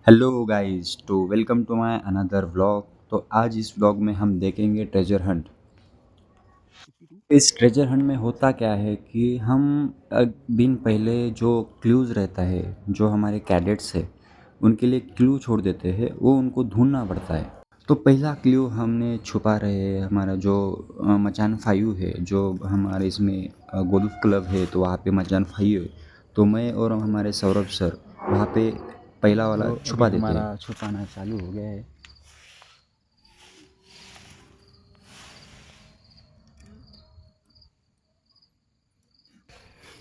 Hello guys, तो welcome to my another vlog. तो आज इस व्लॉग में हम देखेंगे ट्रेजर हंट। इस ट्रेजर हंट में होता क्या है कि हम दिन पहले जो क्लूज़ रहता है, जो हमारे कैडेट्स है उनके लिए क्लू छोड़ देते हैं, वो उनको ढूंढना पड़ता है। तो पहला क्लू हमने छुपा रहे हैं, हमारा जो मचान फाइव है, जो हमारे इसमें गोल्फ क्लब है, तो वहाँ पे मचान फाइव है। तो मैं और हमारे सौरभ सर वहाँ पे पहला वाला तो छुपा अभी देते हैं। हमारा छुपाना चालू हो गया है।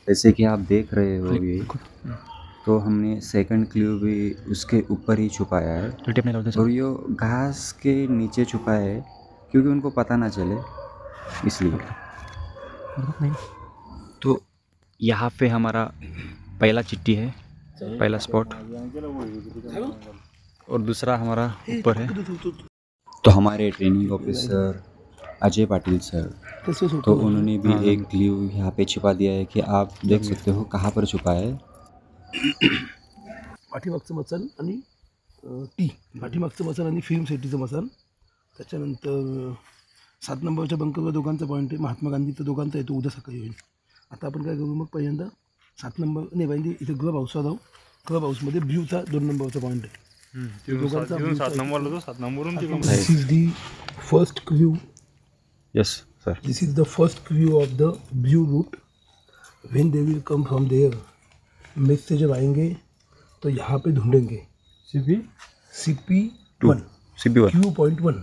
जैसे कि आप देख रहे हो ये, तो हमने सेकंड क्लू भी उसके ऊपर ही छुपाया है, और ये घास के नीचे छुपा है क्योंकि उनको पता ना चले, इसलिए। तो यहाँ पे हमारा पहला चिट्ठी है, पहला स्पॉट, और दूसरा हमारा ऊपर है। तो हमारे training officer Ajay Patil sir, तो उन्होंने भी एक क्लू यहाँ पे छुपा दिया है कि आप देख सकते हो कहाँ पर छुपा है। पाठीमागचं मचान आणि टी पाठीमागचं मचान आणि फिल्म सिटीचं मचान. त्याच्यानंतर 7 नंबरच्या बंकरवर दोघांचा पॉईंट आहे. महात्मा गांधीचा दोघांचा आहे, तो उद्या सकाळी होईल. आता आपण काय करू, मग पहिल्यांदा 7 नंबर नाही पाहिजे, इथे क्लब हाऊसला जाऊ. क्लब हाऊसमध्ये ब्ल्यूचा 2 नंबरचा पॉईंट आहे. This is the first queue. Yes sir. This is the first queue of the blue route. When they will come from there, Megh से जब आएंगे तो यहाँ पे ढूंढेंगे CP1 CP1. Q.1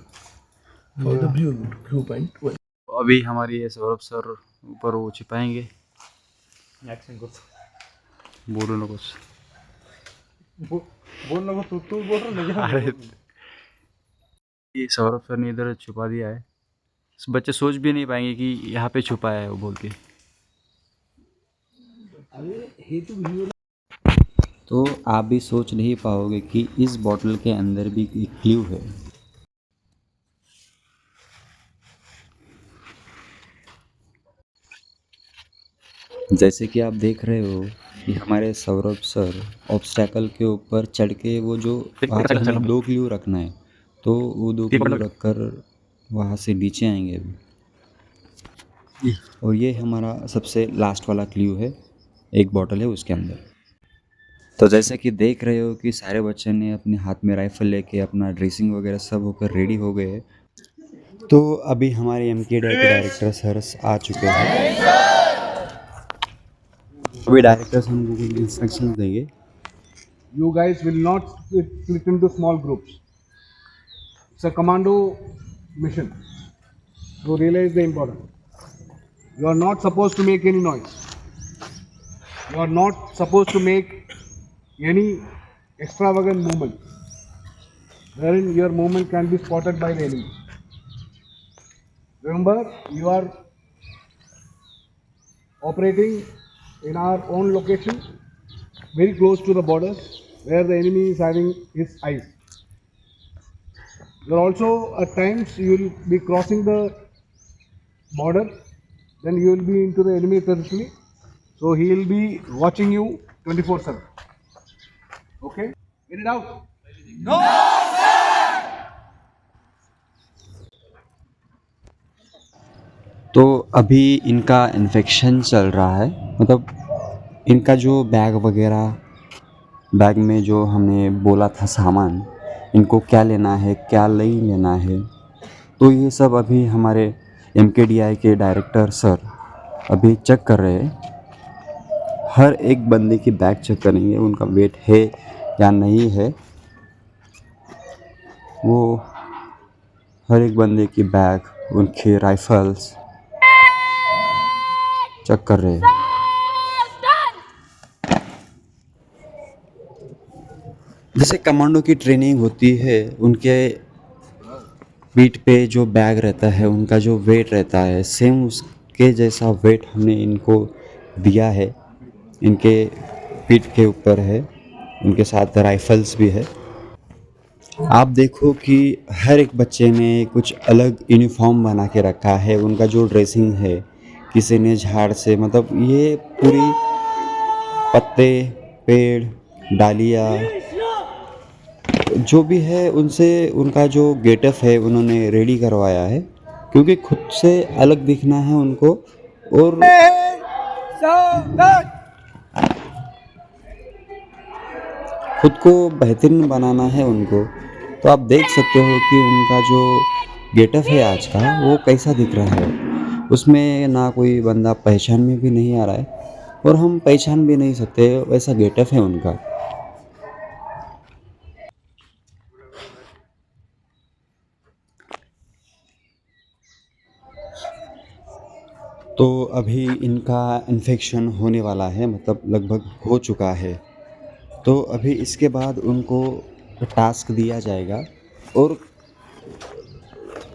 for the blue root Q.1. अभी हमारी ये सौरभ सर ऊपर वो छिपाएंगे. बोलो ना कुछ. अरे ये सौरभ सर ने इधर छुपा दिया है, बच्चे सोच भी नहीं पाएंगे कि यहाँ पे छुपा है वो बोल के. तो आप भी सोच नहीं पाओगे कि इस बॉटल के अंदर भी एक क्लू है। जैसे कि आप देख रहे हो कि हमारे सौरभ सर ऑब्स्टैकल के ऊपर चढ़ के वो जो वहाँ पे हमें 2 क्लू रखना है, तो वो 2 क्लू रख कर वहाँ से नीचे आएंगे अभी। और ये हमारा सबसे लास्ट वाला क्लू है, एक बॉटल है उसके अंदर। तो जैसे कि देख रहे हो कि सारे बच्चे ने अपने हाथ में राइफल लेके अपना ड्रेसिंग वगैरह सब होकर रेडी हो गए। तो अभी हमारे एमकेडीआई के डायरेक्टर सर आ चुके हैं। अभी डायरेक्टर्स हमको कुछ इंस्ट्रक्शंस देंगे। You guys will not split into small groups. It's a commando mission. So realize the importance. You are not supposed to make any noise. You are not supposed to make any extravagant movement wherein your movement can be spotted by the enemy. Remember, you are operating in our own location, very close to the borders where the enemy is having his eyes. You are also at times you will be crossing the border, then you will be into the enemy territory, so he will be watching you 24/7. Okay, get it out. तो अभी इनका infection चल रहा है, मतलब इनका जो bag वगैरह, बैग में जो हमने बोला था सामान, इनको क्या लेना है क्या नहीं लेना है, तो ये सब अभी हमारे एमकेडीआई के डायरेक्टर सर अभी चेक कर रहे हैं। हर एक बंदे की बैग चेक करेंगे, उनका वेट है या नहीं है, वो हर एक बंदे की बैग, उनके राइफल्स चेक कर रहे हैं। जैसे कमांडो की ट्रेनिंग होती है, उनके पीठ पे जो बैग रहता है, उनका जो वेट रहता है, सेम उसके जैसा वेट हमने इनको दिया है। इनके पीठ के ऊपर है, उनके साथ राइफल्स भी है। आप देखो कि हर एक बच्चे ने कुछ अलग यूनिफॉर्म बना के रखा है। उनका जो ड्रेसिंग है, किसी ने झाड़ से, मतलब ये पूरी पत्ते, पेड़, डालियाँ, जो भी है उनसे उनका जो गेटअप है उन्होंने रेडी करवाया है, क्योंकि खुद से अलग दिखना है उनको और खुद को बेहतरीन बनाना है उनको। तो आप देख सकते हो कि उनका जो गेटअप है आज का वो कैसा दिख रहा है। उसमें ना कोई बंदा पहचान में भी नहीं आ रहा है और हम पहचान भी नहीं सकते, वैसा गेटअप है उनका। तो अभी इनका इन्फेक्शन होने वाला है, मतलब लगभग हो चुका है। तो अभी इसके बाद उनको टास्क दिया जाएगा और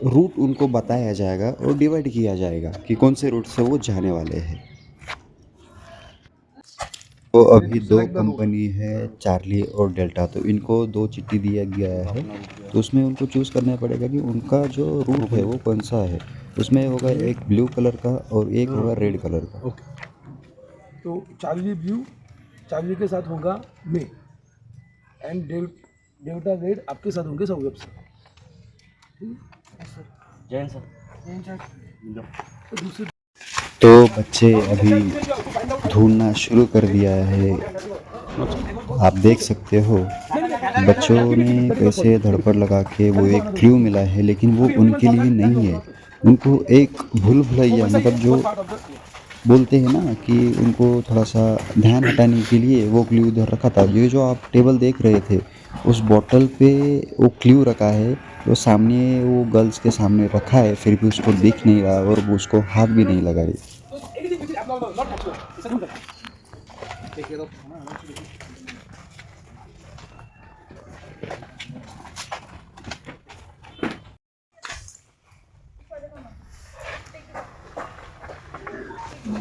रूट उनको बताया जाएगा और डिवाइड किया जाएगा कि कौन से रूट से वो जाने वाले हैं। तो अभी दो कंपनी है, चार्ली और डेल्टा, तो इनको दो चिट्ठी दिया गया है। तो उसमें उनको चूज़ करना पड़ेगा कि उनका जो रूट है वो कौन सा है। उसमें होगा एक ब्लू कलर का और एक होगा रेड कलर का। ओके, तो चार्ली ब्लू, चार्ली के साथ होगा मे, एंड डेल्टा रेड आपके साथ होंगे सौरभ सर। जैन सर। तो दूसरे तो बच्चे अभी ढूंढना शुरू कर दिया है। आप देख सकते हो बच्चों ने कैसे धड़पड़ लगा के वो एक क्लू मिला है, लेकिन वो उनके लिए नहीं है। उनको एक भूल भुलैया, मतलब जो बोलते हैं ना कि उनको थोड़ा सा ध्यान हटाने के लिए वो क्लू उधर रखा था। ये जो आप टेबल देख रहे थे उस बॉटल पे वो क्लू रखा है, वो सामने वो गर्ल्स के सामने रखा है, फिर भी उसको दिख नहीं रहा और वो उसको हाथ भी नहीं लगाए।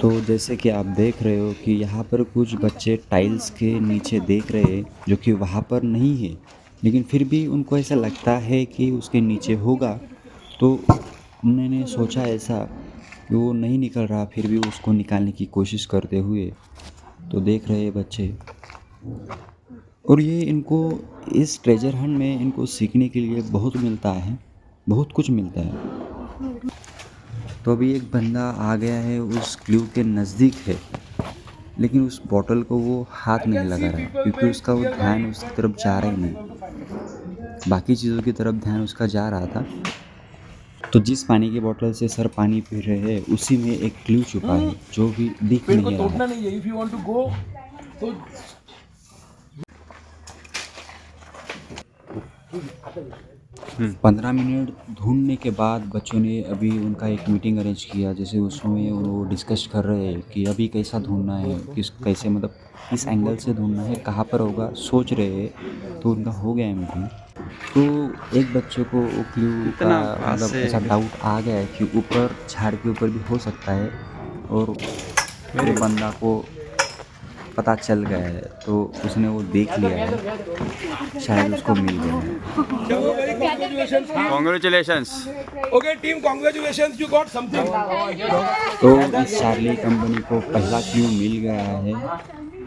तो जैसे कि आप देख रहे हो कि यहाँ पर कुछ बच्चे टाइल्स के नीचे देख रहे हैं जो कि वहाँ पर नहीं है, लेकिन फिर भी उनको ऐसा लगता है कि उसके नीचे होगा। तो उन्होंने सोचा ऐसा कि वो नहीं निकल रहा, फिर भी उसको निकालने की कोशिश करते हुए। तो देख रहे हैं बच्चे, और ये इनको इस ट्रेजर हंट में इनको सीखने के लिए बहुत मिलता है, बहुत कुछ मिलता है। तो अभी एक बंदा आ गया है, उस क्लू के नज़दीक है, लेकिन उस बॉटल को वो हाथ नहीं लगा रहा है, क्योंकि उसका वो ध्यान उसकी तरफ जा रहा ही नहीं, बाकी चीज़ों की तरफ ध्यान उसका जा रहा था। तो जिस पानी की बोतल से सर पानी पी रहे हैं उसी में एक क्लू छुपा है जो भी दिख पेड़ को नहीं तोड़ना रहा। नहीं है। If you want to go तो 15 मिनट ढूंढने के बाद बच्चों ने अभी उनका एक मीटिंग अरेंज किया, जैसे उसमें वो डिस्कस कर रहे हैं कि अभी कैसा ढूंढना है, किस कैसे, मतलब किस एंगल से ढूंढना है, कहाँ पर होगा, सोच रहे हैं। तो उनका हो गया है मीटिंग। तो एक बच्चे को वो क्लू का मतलब ऐसा डाउट आ गया है कि ऊपर झाड़ के ऊपर भी हो सकता है, और मेरे बंदा को पता चल गया है, तो उसने वो देख लिया है, शायद उसको मिल गया है। Congratulations. Okay team, congratulations, you got something. तो इस चार्ली कंपनी को पहला क्लू मिल गया है।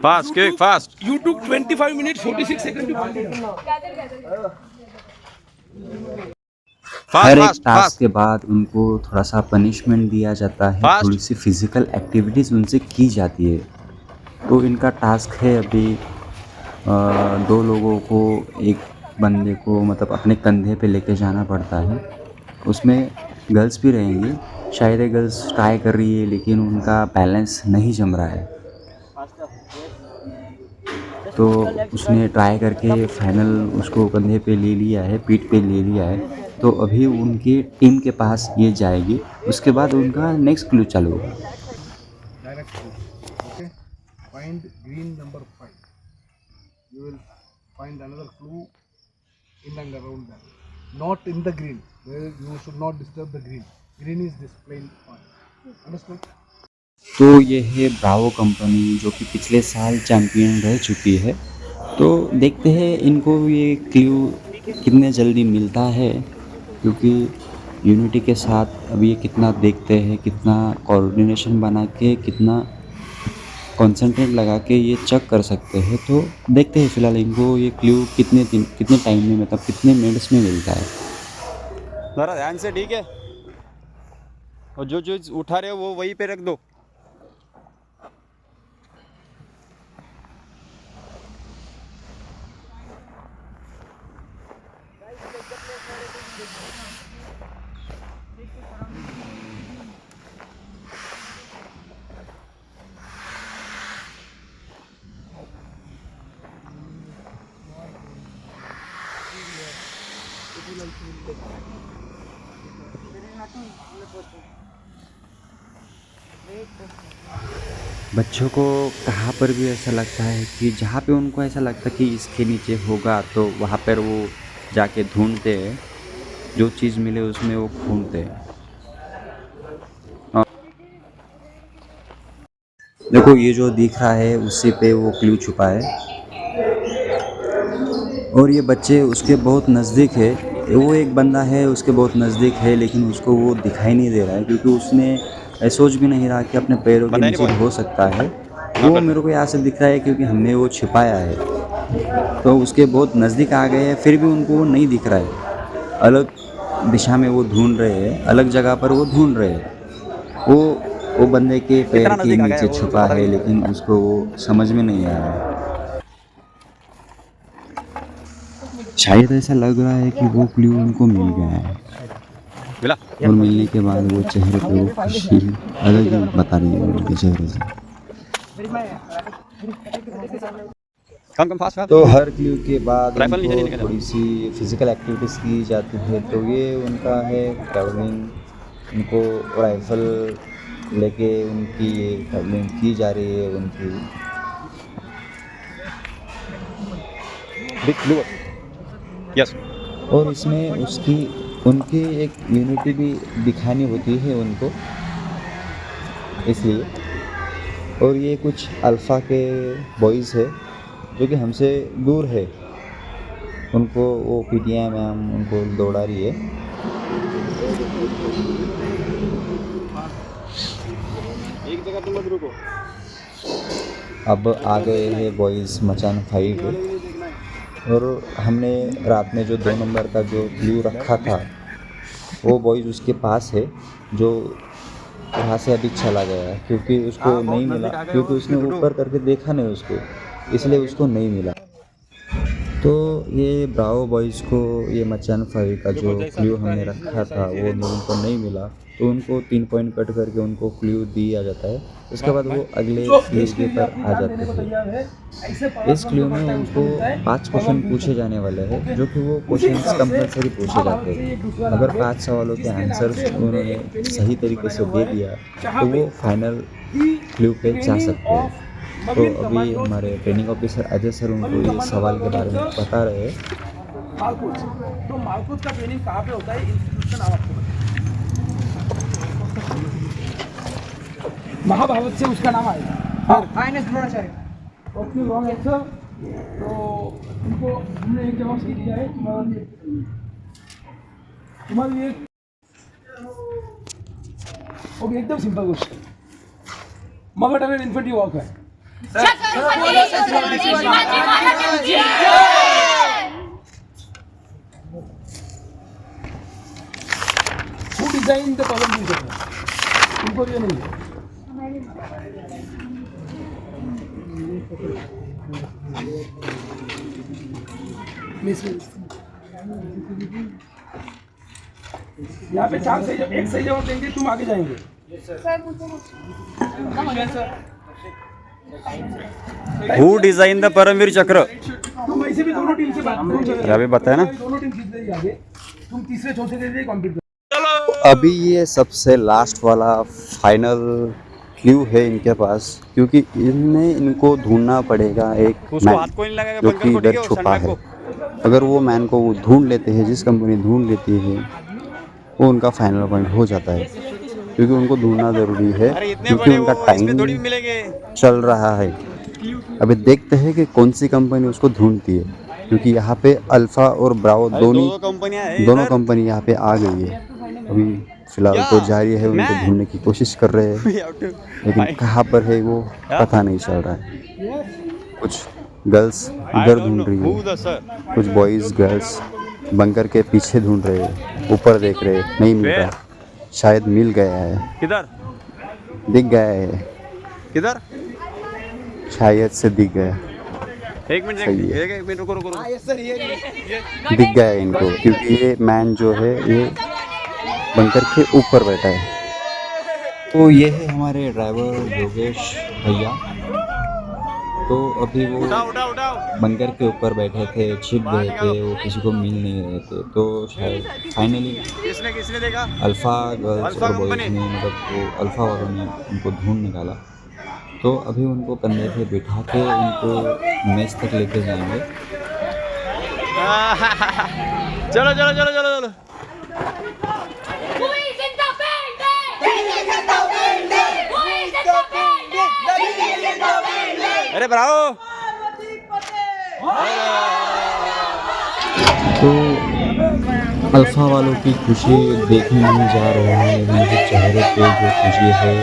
Fast quick fast. You took 25 minutes 46 second to find it. हर एक फास्ट टास्क फास्ट। के बाद उनको थोड़ा सा पनिशमेंट दिया जाता है, Fast. थोड़ी सी फिजिकल एक्टिविटीज़ उनसे की जाती है। तो इनका टास्क है अभी 2 लोगों को, एक बंदे को मतलब अपने कंधे पे लेके जाना पड़ता है। उसमें गर्ल्स भी रहेंगी, शायद ये गर्ल्स ट्राई कर रही है, लेकिन उनका बैलेंस नहीं जम रहा है। तो उसने ट्राई करके फाइनल उसको कंधे पे ले लिया है, पीठ पे ले लिया है। तो अभी उनकी टीम के पास ये जाएगी, उसके बाद उनका नेक्स्ट क्लू चालू होगा। Direct clue. Okay. Find green number 5. You will find another clue in and around that. Not in the green. You should not disturb the green. Green is this plain point. Understood? तो ये है Bravo company, जो कि पिछले साल champion रह चुकी है। तो देखते हैं इनको ये क्लू कितने जल्दी मिलता है, क्योंकि यूनिटी के साथ अभी ये कितना देखते हैं, कितना कोऑर्डिनेशन बना के कितना कंसंट्रेट लगा के ये चेक कर सकते हैं। तो देखते हैं फ़िलहाल इनको ये क्लू कितने टाइम में, मतलब कितने मिनट्स में मिलता है। ज़रा ध्यान से, ठीक है? और जो चीज़ उठा रहे हो वो वहीं पे रख दो। बच्चों को कहाँ पर भी ऐसा लगता है कि जहाँ पे उनको ऐसा लगता है कि इसके नीचे होगा, तो वहाँ पर वो जाके ढूंढते हैं, जो चीज़ मिले उसमें वो घूमते हैं। देखो ये जो दिख रहा है उसी पे वो क्लू छुपा है, और ये बच्चे उसके बहुत नज़दीक है। वो एक बंदा है उसके बहुत नज़दीक है, लेकिन उसको वो दिखाई नहीं दे रहा है, क्योंकि उसने सोच भी नहीं रहा कि अपने पैरों के नीचे हो सकता है। वो मेरे को यहाँ से दिख रहा है क्योंकि हमने वो छिपाया है। तो उसके बहुत नज़दीक आ गए हैं, फिर भी उनको वो नहीं दिख रहा है। अलग दिशा में वो ढूंढ रहे हैं, अलग जगह पर वो ढूंढ रहे हैं। वो बंदे के पैर के नीचे छुपा है, लेकिन उसको वो समझ में नहीं आ रहा है। शायद ऐसा लग रहा है कि वो क्लू उनको मिल गया है, मिला? और मिलने के बाद वो चेहरे पे वो खुशी अलग ही बता रही है उनके चेहरे से। Come fast. तो हर क्लू के बाद राइफल नीचे नहीं उनको निकाला। थोड़ी सी फिजिकल एक्टिविटीज़ की जाती है। तो ये उनका है ट्रैवलिंग, उनको राइफल लेके उनकी ये ट्रैवलिंग की जा रही है उनकी। Big blue. यस। और इसमें उनकी एक यूनिटी भी दिखानी होती है उनको, इसलिए। और ये कुछ अल्फ़ा के बॉयज़ है जो कि हमसे दूर है, उनको वो पीटीआई मैम उनको दौड़ा रही है। एक जगह तुम मत रुको। अब आ गए हैं बॉयज़ मचान 5 पे, और हमने रात में जो 2 नंबर का जो क्लू रखा था वो बॉयज़ उसके पास है, जो वहाँ से अभी चला गया है, क्योंकि उसको नहीं मिला, क्योंकि उसने ऊपर करके देखा नहीं उसको, इसलिए उसको नहीं मिला। तो ये ब्रावो बॉयज़ को ये मचान 5 का जो क्लू हमने रखा था वो उनको नहीं मिला, तो उनको 3 पॉइंट कट करके उनको क्लू दिया जाता है। उसके बाद वो अगले क्लू के पर आ जाते हैं। इस क्लू में उनको 5 क्वेश्चन पूछे जाने वाले हैं, जो कि वो क्वेश्चंस कंपलसरी पूछे जाते हैं। अगर 5 सवालों के आंसर्स उन्होंने सही तरीके से दे दिया तो वो फाइनल क्लू पे जा सकते हैं। तो अभी हमारे ट्रेनिंग ऑफिसर अजय सर उनको ये सवाल के बारे में बता रहे हैं। मालकुज, तो मालकुज का ट्रेनिंग कहाँ पे होता है, इंस्टीट्यूट का नाम आपको बताइए। महाभारत से उसका नाम आएगा। हाँ, ओके, रॉन्ग आंसर। तो उनको हमने एक जवाब सही दिया है, तुम्हारे लिए ओके, एकदम सिंपल क्वेश्चन। मगध अगर इन्फेंट्री वॉक है, who designed the Palanquin chakra? उनको ये नहीं है। यहाँ पे 4 सही, एक सही जवाब देंगे, तुम आगे जाएंगे। हु डिजाइन द परमवीर चक्र? तुम वैसे भी दोनों टीम से बात अभी बताया ना। दोनों टीम जीत रही है आगे, तुम तीसरे चौथे के लिए कॉम्पीट करो। अभी ये सबसे लास्ट वाला फाइनल क्लू है इनके पास, क्योंकि इनको ढूंढना पड़ेगा एक उसको मैन हाथ कोई नहीं लगेगा, जो बंद कि कर इधर को छुपा संडा है। को। अगर वो मैन को वो ढूंढ लेते हैं, जिस कंपनी ढूंढ लेती है, वो उनका फाइनल पॉइंट हो जाता है, क्योंकि उनको ढूंढना ज़रूरी है, अरे इतने क्योंकि बड़े उनका वो इसमें थोड़ी टाइम मिलेंगे। चल रहा है। अभी देखते हैं कि कौन सी कंपनी उसको ढूंढती है, क्योंकि यहाँ पे अल्फ़ा और ब्रावो दो कंपनियां हैं दोनों इधर। कंपनी यहाँ पे आ गई है। अभी फिलहाल तो जारी है, उनको ढूंढने की कोशिश कर रहे हैं, लेकिन कहाँ पर है वो पता नहीं चल रहा है। कुछ गर्ल्स इधर ढूंढ रही है, कुछ बॉयज़ गर्ल्स बंकर के पीछे ढूंढ रहे हैं, ऊपर देख रहे हैं, नहीं मिल रहा, शायद मिल गया है, किधर दिख गया है, किधर शायद से दिख गया, एक मिनट सही है। एक मिनट रुको रुको रुको। दिख गया है इनको, क्योंकि ये मैन जो है ये बंकर के ऊपर बैठा है। तो ये है हमारे ड्राइवर योगेश भैया। तो अभी वो बंकर के ऊपर बैठे थे, छिप गए थे, वो किसी को मिल नहीं रहे थे, तो शायद फाइनली किसने देखा? अल्फ़ा गर्ल्स और बॉयज़ ने, मतलब वो अल्फ़ा वालों ने उनको ढूंढ निकाला। तो अभी उनको कंधे पे बिठा के उनको मेस तक लेके जाएंगे। चलो चलो चलो चलो चलो। Who is in the building? Who is in the building? Who is in the building? अरे ब्रावो। तो अल्फ़ा वालों की खुशी देखने नहीं जा रहे हैं, उनके चेहरे पे जो खुशी है।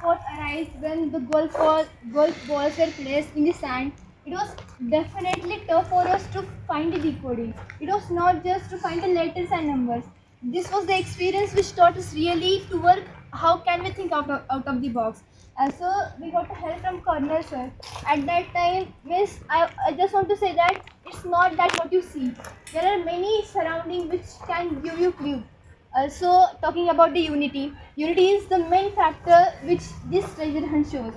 What arised when the golf balls were placed in the sand? It was definitely tough for us to find the decoding. It was not just to find the letters and numbers. This was the experience which taught us really to work. How can we think out of the box? So we got help from Colonel sir. At that time, Miss, I just want to say that it's not that what you see. There are many surroundings which can give you clue. Also, talking about the unity is the main factor which this treasure hunt shows.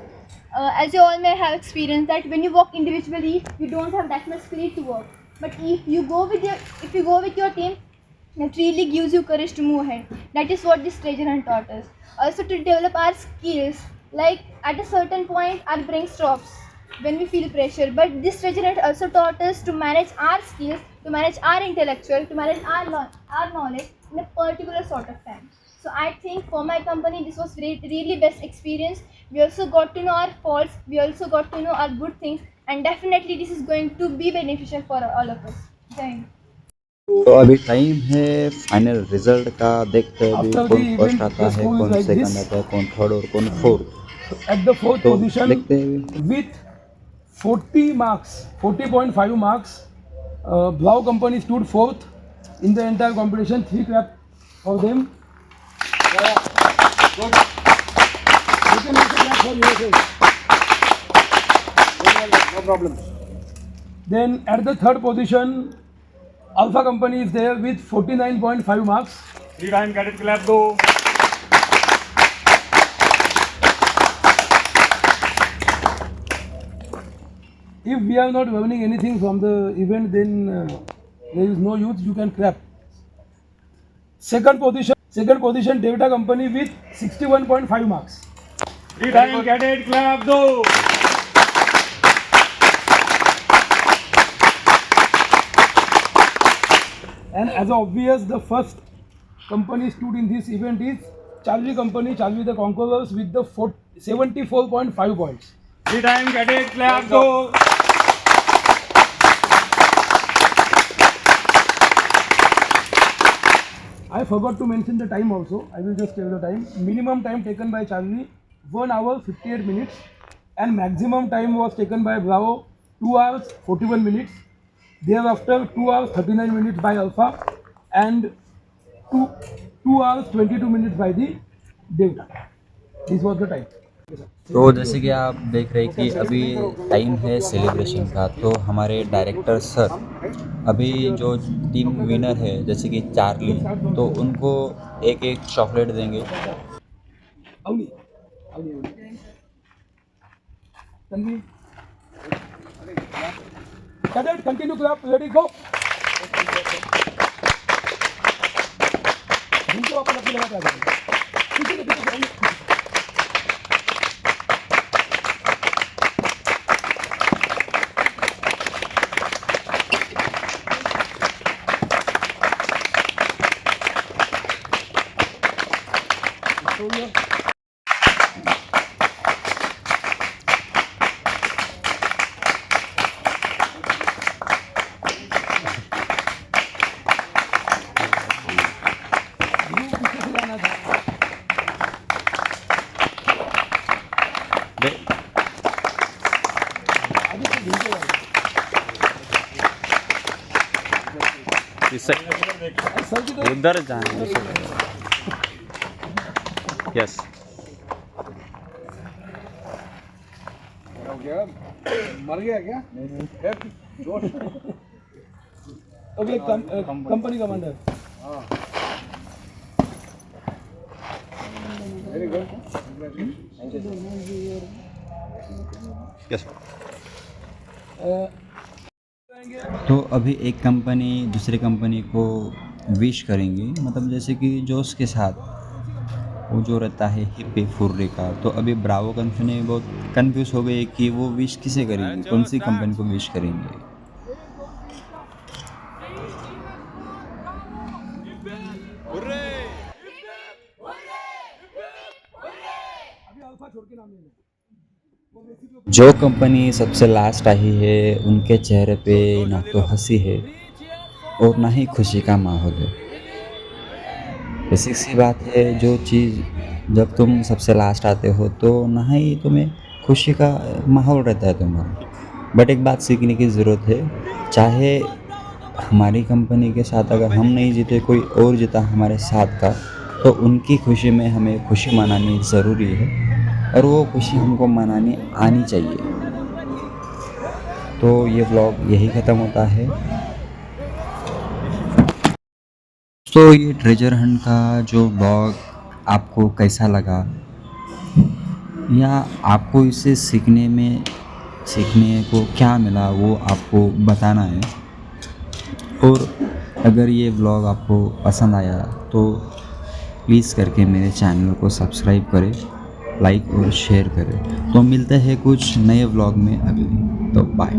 As you all may have experienced that when you walk individually, you don't have that much spirit to work. But if you go with your team, it really gives you courage to move ahead. That is what this treasure hunt taught us. Also, to develop our skills, like at a certain point, our brain stops when we feel pressure. But this treasure hunt also taught us to manage our skills, to manage our intellectual, to manage our knowledge in a particular sort of time. So I think for my company, this was really best experience. We also got to know our faults, we also got to know our good things, and definitely this is going to be beneficial for all of us. Thank you. तो अभी time है final result का, देखते हैं अभी After कौन the first event, आता the है, score is कौन like सेकंड this. आता है, कौन थर्ड और कौन फोर्थ। At the fourth तो position देखते हैं। with 40 marks, 40.5 marks, Blau Company stood fourth in the entire competition. 3 clap for them. You can also clap for yourself. No problem. Then at the third position, Alpha Company is there with 49.5 marks. 3 time cadet clap go. If we are not learning anything from the event, then there is no use. You can clap. Second position, Delta Company with 61.5 marks. 3 time cadet clap go. And as obvious, the first company stood in this event is Charlie Company, Charlie the Conquerors with the 74.5 points. 3 time cadet clap go. I forgot to mention the time also. I will just tell the time. Minimum time taken by Charlie 1 hour 58 minutes, and maximum time was taken by Bravo 2 hours 41 minutes. Thereafter 2 hours 39 minutes by Alpha, and 2 hours 22 minutes by the Delta. This was the time. तो जैसे कि आप देख रहे हैं कि अभी time है सेलिब्रेशन का, तो हमारे डायरेक्टर सर अभी जो टीम विनर है जैसे कि चार्ली, तो उनको एक एक चॉकलेट देंगे। Avni. Tanvi. Cadet, continue clap. Ready, go. जिनको आप अपने लगा के आ जाएंगे। पीछे के पीछे जाएंगे। इससे उधर जाए यस हो गया मर गया क्या okay company commander very good yes तो अभी एक कंपनी दूसरी कंपनी को विश करेंगी, मतलब जैसे कि जोश के साथ वो जो रहता है हिप्पी फुर्रे का। तो अभी ब्रावो कंपनी बहुत कंफ्यूज हो गई कि वो विश किसे करेंगी, कौन सी कंपनी को विश करेंगे। जो कंपनी सबसे लास्ट आई है उनके चेहरे पे ना तो हंसी है और ना ही खुशी का माहौल है। बेसिक सी बात है, जो चीज़ जब तुम सबसे लास्ट आते हो तो ना ही तुम्हें खुशी का माहौल रहता है तुम्हारा। बट एक बात सीखने की ज़रूरत है, चाहे हमारी कंपनी के साथ अगर हम नहीं जीते कोई और जीता हमारे साथ का, तो उनकी खुशी में हमें खुशी मनानी ज़रूरी है और वो खुशी हमको मनानी आनी चाहिए। तो ये व्लॉग यही ख़त्म होता है। तो ये ट्रेजर हंट का जो व्लॉग आपको कैसा लगा, या आपको इससे सीखने को क्या मिला, वो आपको बताना है। और अगर ये व्लॉग आपको पसंद आया तो प्लीज़ करके मेरे चैनल को सब्सक्राइब करें, लाइक और शेयर करें। तो मिलते हैं कुछ नए व्लॉग में अगले। तो बाय।